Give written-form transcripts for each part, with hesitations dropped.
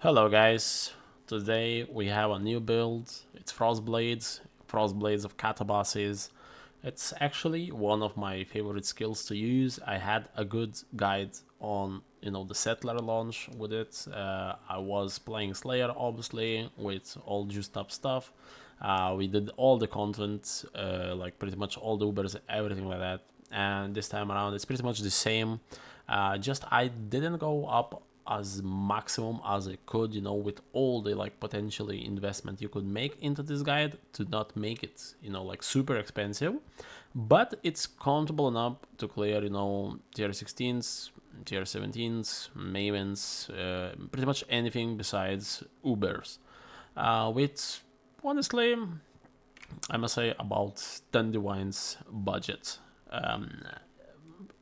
Hello guys, today we have a new build. It's Frostblades of Katabasis. It's actually one of my favorite skills to use. I had a good guide on the settler launch with it. I was playing Slayer obviously with all juiced up stuff. We did all the content, like pretty much all the Ubers, everything like that. And this time around it's pretty much the same. Just I didn't go up as maximum as I could, with all the like potentially investment you could make into this guide to not make it, like super expensive. But it's comfortable enough to clear, tier 16s, tier 17s, Mavens, pretty much anything besides Ubers. With honestly, I must say about 10 divines budget. Um,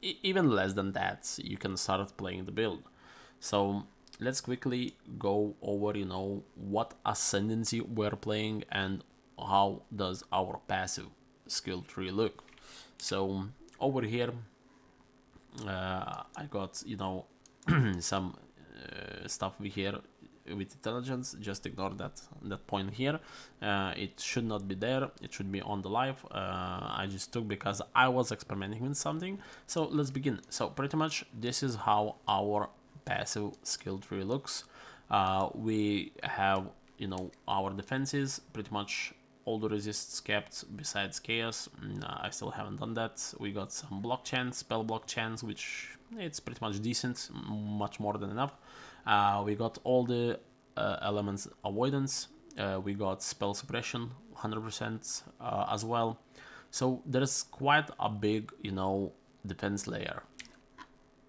Even less than that, you can start playing the build. So let's quickly go over, what Ascendancy we're playing and how does our passive skill tree look. So over here, I got, some stuff here with intelligence. Just ignore that point here. It should not be there. It should be on the live. I just took because I was experimenting with something. So let's begin. So pretty much this is how our passive skill tree looks. We have our defenses, pretty much all the resists kept besides chaos. I still haven't done that. We got some block chance, spell block chance, which it's pretty much decent, much more than enough. We got all the elements avoidance. We got spell suppression 100% as well. So there's quite a big defense layer.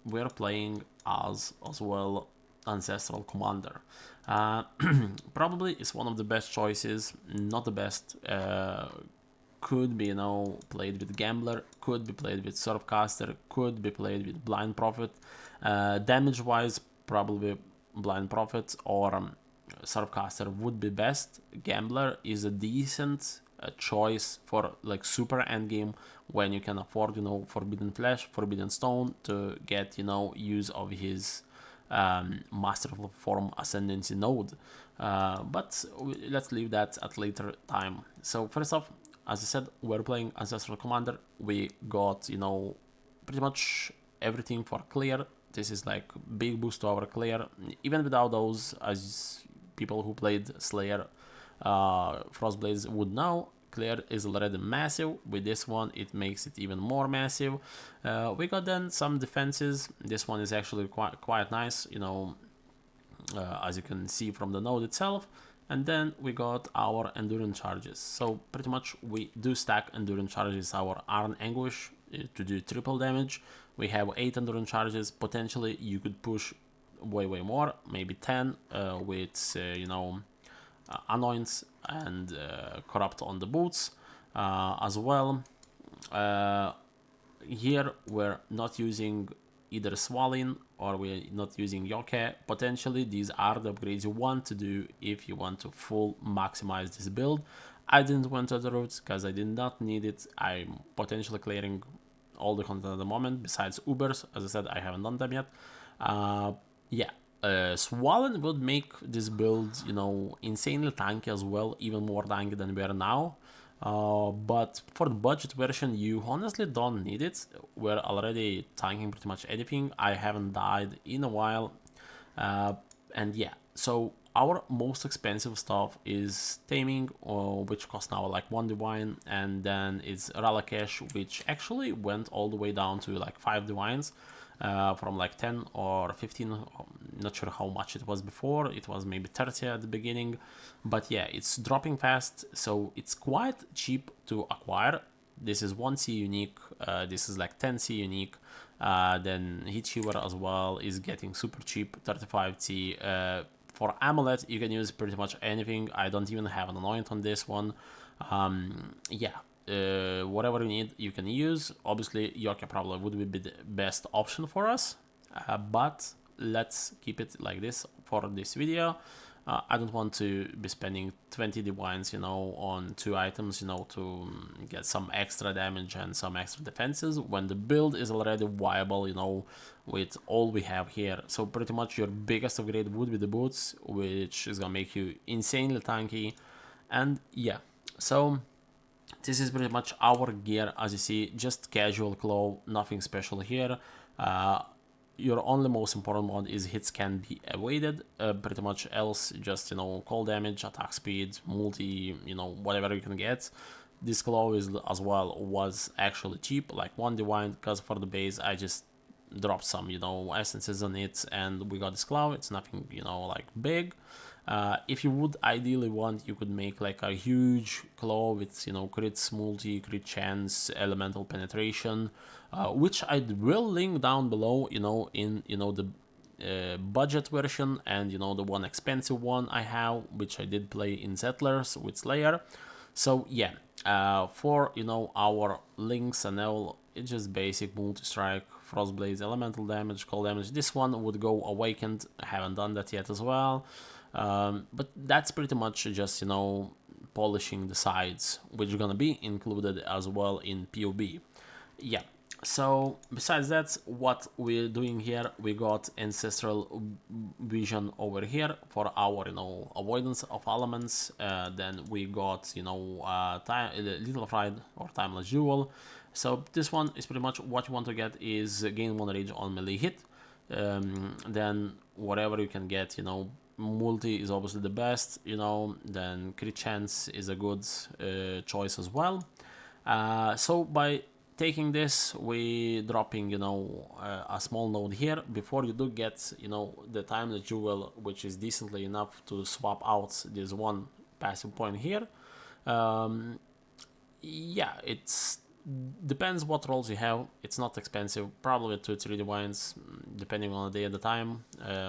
We're playing as well Ancestral Commander. Uh, Probably is one of the best choices, not the best. Could be played with Gambler, could be played with Surfcaster, could be played with Blind Prophet. Damage wise, probably Blind Prophet or Surfcaster would be best. Gambler is a decent choice for like super endgame when you can afford Forbidden Flesh, Forbidden Stone to get use of his masterful form Ascendancy node. But let's leave that at later time. So first off, as I said, we're playing Ancestral Commander. We got pretty much everything for clear. This is like big boost to our clear. Even without those, as people who played Slayer Frostblades would know, clear is already massive. With this one, it makes it even more massive. We got then some defenses. This one is actually quite nice, as you can see from the node itself. And then we got our endurance charges. So pretty much we do stack endurance charges, our Iron Anguish to do triple damage. We have 8 endurance charges. Potentially you could push way more, maybe 10 with Annoyance and Corrupt on the boots as well. Here we're not using either Swallin or we're not using Yoke. Potentially these are the upgrades you want to do if you want to full maximize this build. I didn't went to the route because I did not need it. I'm potentially clearing all the content at the moment besides Ubers. As I said, I haven't done them yet. Yeah, Swollen would make this build, insanely tanky as well, even more tanky than we are now. But for the budget version, you honestly don't need it. We're already tanking pretty much anything. I haven't died in a while. And yeah, so our most expensive stuff is Taming, which costs now like 1 Divine, and then it's Ralakesh, which actually went all the way down to like 5 Divines. From like 10 or 15, not sure how much it was before. It was maybe 30 at the beginning, but yeah, it's dropping fast, so it's quite cheap to acquire. This is 1C unique, this is like 10C unique. Then Heatshiver as well is getting super cheap, 35T. For Amulet, you can use pretty much anything. I don't even have an Anoint on this one. Yeah, whatever you need you can use. Obviously Yoke probably would be the best option for us, but let's keep it like this for this video. I don't want to be spending 20 divines, you know, on 2 items, you know, to get some extra damage and some extra defenses when the build is already viable, you know, with all we have here. So pretty much your biggest upgrade would be the boots, which is gonna make you insanely tanky. And yeah, so this is pretty much our gear. As you see, just casual claw, nothing special here. Your only most important one is hits can be evaded. Pretty much else, just, you know, cold damage, attack speed, multi, you know, whatever you can get. This claw is as well was actually cheap, like 1 divine, because for the base I just dropped some, you know, essences on it and we got this claw. It's nothing, you know, like big. If you would ideally want, you could make like a huge claw with, you know, crits, multi, crit chance, elemental penetration, which I will link down below, you know, in, you know, the budget version and, you know, the one expensive one I have, which I did play in Settlers with Slayer. So yeah, for, you know, our links and all, it's just basic multi-strike, frostblades, elemental damage, cold damage. This one would go awakened. I haven't done that yet as well. But that's pretty much just, you know, polishing the sides, which are gonna be included as well in POB. Yeah, so besides that, what we're doing here, we got ancestral vision over here for our, you know, avoidance of elements. Then we got, you know, little fried or timeless jewel. So this one is pretty much what you want to get is gain 1 rage on melee hit. Then whatever you can get, you know, multi is obviously the best, you know, then crit chance is a good choice as well. So by taking this, we dropping, you know, a small node here before you do get, you know, the timeless jewel, which is decently enough to swap out this one passive point here. Yeah, it's depends what rolls you have. It's not expensive, probably 2-3 divines depending on the day at the time,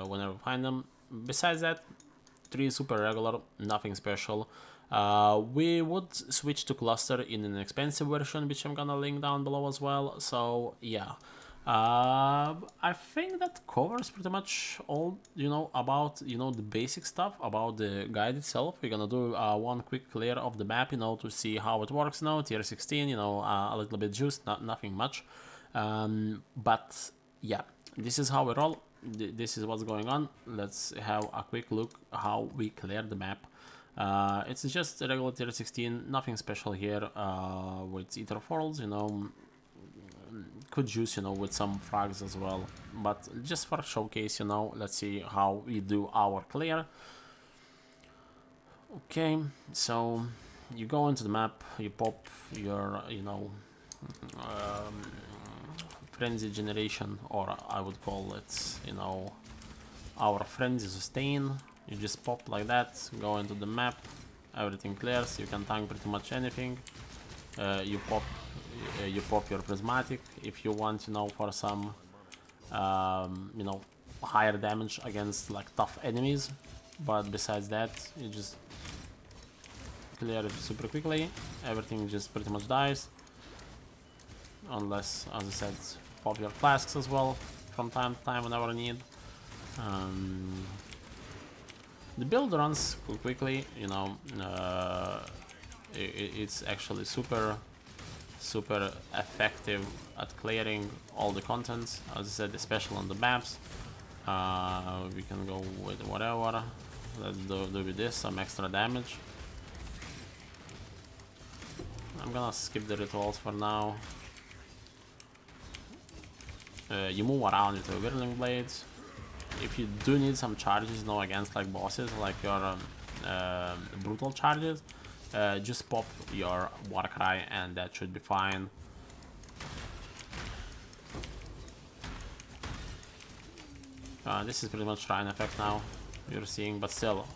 whenever you find them. Besides that, 3 super regular, nothing special. We would switch to cluster in an expensive version, which I'm gonna link down below as well. So yeah, I think that covers pretty much all, you know, about, you know, the basic stuff about the guide itself. We're gonna do one quick clear of the map, you know, to see how it works now. Tier 16, you know, a little bit juiced, nothing much, but yeah, this is how we roll. This is what's going on. Let's have a quick look how we clear the map. It's just a regular tier 16, nothing special here, with ether falls, you know, could juice, you know, with some frags as well, but just for showcase, you know, let's see how we do our clear. Okay, so you go into the map, you pop your, you know, frenzy generation, or I would call it, you know, our frenzy sustain. You just pop like that, go into the map, everything clears, you can tank pretty much anything. You pop your prismatic if you want, you know, for some you know, higher damage against like tough enemies, but besides that, you just clear it super quickly. Everything just pretty much dies, unless, as I said, pop your flasks as well from time to time whenever you need. The build runs quickly, you know, it's actually super effective at clearing all the contents, as I said, especially on the maps. We can go with whatever. Let's do with this, some extra damage. I'm gonna skip the rituals for now. You move around with your whirling blades. If you do need some charges, you know, against like bosses, like your brutal charges, just pop your Warcry and that should be fine. This is pretty much Shrine effect now, you're seeing, but still,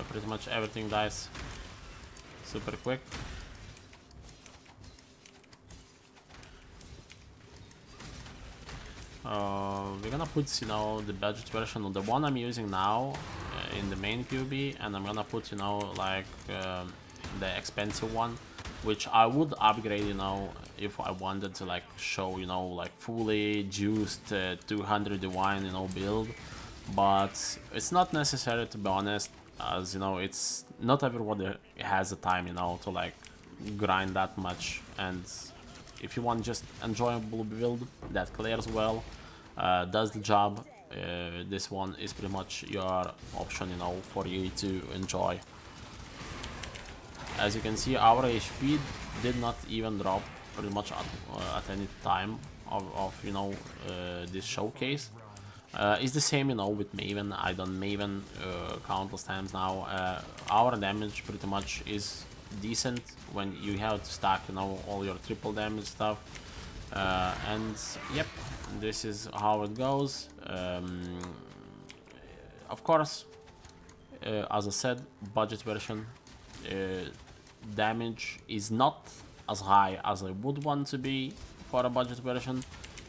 pretty much everything dies super quick. We're gonna put, you know, the budget version of the one I'm using now in the main POB, and I'm gonna put, you know, like the expensive one, which I would upgrade, you know, if I wanted to like show, you know, like fully juiced 200 divine, you know, build, but it's not necessary, to be honest. as you know, it's not everybody has the time, you know, to like grind that much. And if you want just enjoyable build that clears well, does the job, this one is pretty much your option, you know, for you to enjoy. As you can see, our HP did not even drop pretty much at any time of you know, this showcase. It's the same, you know, with Maven. I done Maven countless times now. Our damage pretty much is decent when you have to stack, you know, all your triple damage stuff. And yep, this is how it goes. Of course, as I said, budget version damage is not as high as I would want to be for a budget version,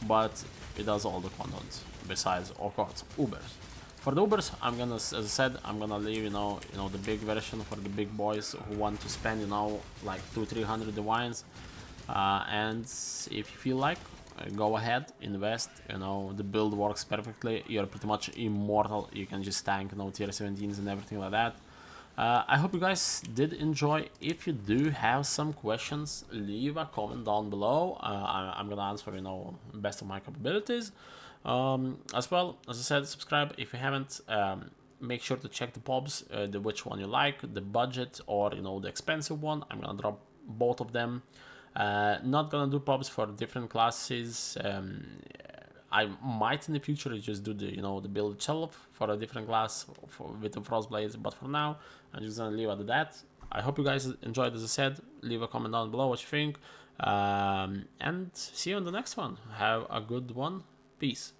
but it does all the content besides, of course, Ubers. For the Ubers, I'm gonna, as I said, I'm gonna leave, you know, the big version for the big boys who want to spend, you know, like 200-300 divines. And if you feel like, go ahead, invest, you know, the build works perfectly. You're pretty much immortal. You can just tank, you know, tier 17s and everything like that. I hope you guys did enjoy. If you do have some questions, leave a comment down below. I'm gonna answer, you know, best of my capabilities. As well, as I said, subscribe if you haven't. Make sure to check the POBs, which one you like, the budget or, you know, the expensive one. I'm gonna drop both of them. Not gonna do POBs for different classes. I might in the future just do the, you know, the build itself for a different class with the Frostblades, but for now I'm just gonna leave it at that. I hope you guys enjoyed. As I said, leave a comment down below what you think, and see you on the next one. Have a good one. Peace.